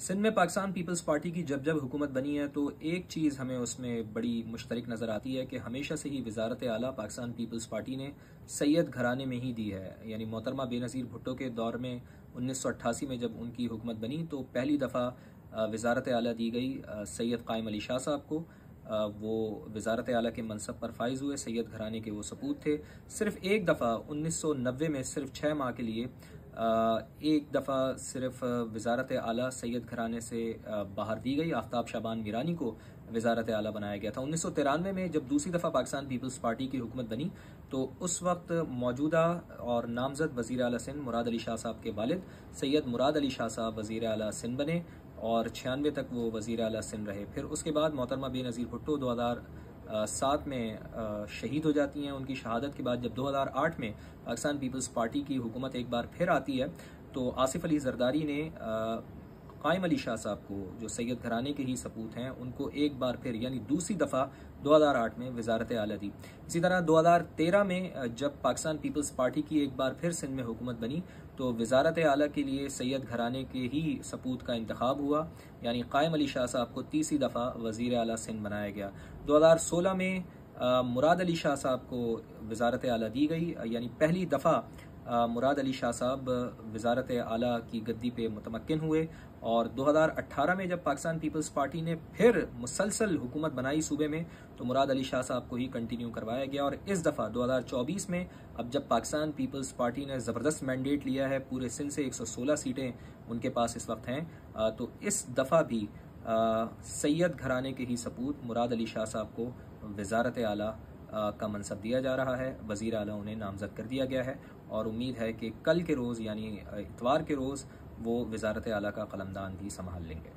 सिंध में Pakistan peoples party की जब जब हुकूमत बनी है तो एक चीज़ हमें उसमें बड़ी मुश्तरक नज़र आती है कि हमेशा से ही वज़ारत आला पाकिस्तान पीपल्स पार्टी ने सैयद घराने में ही दी है। यानी मोहतरमा बेनज़ीर भुट्टो के दौर में 1988 में जब उनकी हुकूमत बनी तो पहली दफ़ा वज़ारत आला दी गई सैयद कायम अली शाह साहब को। वो वज़ारत आला के मनसब पर फाइज हुए, सैयद घराने के वो सपूत थे। सिर्फ एक दफ़ा 1990 में सिर्फ 6 माह के लिए एक दफ़ा सिर्फ वज़ारत आला सैयद घराने से बाहर दी गई। आफ्ताब शाबान मीरानी को वज़ारत आला बनाया गया था। 1993 में जब दूसरी दफ़ा पाकिस्तान पीपल्स पार्टी की हुकूमत बनी तो उस वक्त मौजूदा और नामजद वज़ीर आला सिंध मुराद अली शाह साहब के वालिद सैयद मुराद अली शाह साहब वज़ीर आला सिंध बने और 96 तक वो वज़ीर आला सिंध रहे। फिर उसके बाद मोहतरमा बेनज़ीर भुट्टो 2007 में शहीद हो जाती हैं। उनकी शहादत के बाद जब 2008 में पाकिस्तान पीपल्स पार्टी की हुकूमत एक बार फिर आती है तो आसिफ अली जरदारी ने कायम अली शाह साहब को, जो सैयद घराने के ही सपूत हैं, उनको एक बार फिर यानी दूसरी दफ़ा 2008 में वज़ारत आला दी। इसी तरह 2013 में जब पाकिस्तान पीपल्स पार्टी की एक बार फिर सिंध में हुकूमत बनी तो वज़ारत आला के लिए सैयद घराने के ही सपूत का इंतखाब हुआ, यानी कायम अली शाह साहब को तीसरी दफ़ा वज़ीर आला सिंध बनाया गया। 2016 में मुराद अली शाह साहब को वज़ारत आला दी गई, यानी पहली दफ़ा मुराद अली शाह साहब वज़ारत आला की गद्दी पे मुतमक्किन हुए। और 2018 में जब पाकिस्तान पीपल्स पार्टी ने फिर मुसलसल हुकूमत बनाई सूबे में तो मुराद अली शाह साहब को ही कंटिन्यू करवाया गया। और इस दफ़ा 2024 में अब जब पाकिस्तान पीपल्स पार्टी ने ज़बरदस्त मैंडेट लिया है, पूरे सिंध से 116 सीटें उनके पास इस वक्त हैं, तो इस दफ़ा भी सैयद घराने के ही सपूत मुराद अली शाह साहब को वज़ारत आला का मनसब दिया जा रहा है। वज़ीर आला उन्हें नामज़द कर दिया गया है और उम्मीद है कि कल के रोज़ यानी इतवार के रोज़ वो वज़ारत आला का कलमदान भी संभाल लेंगे।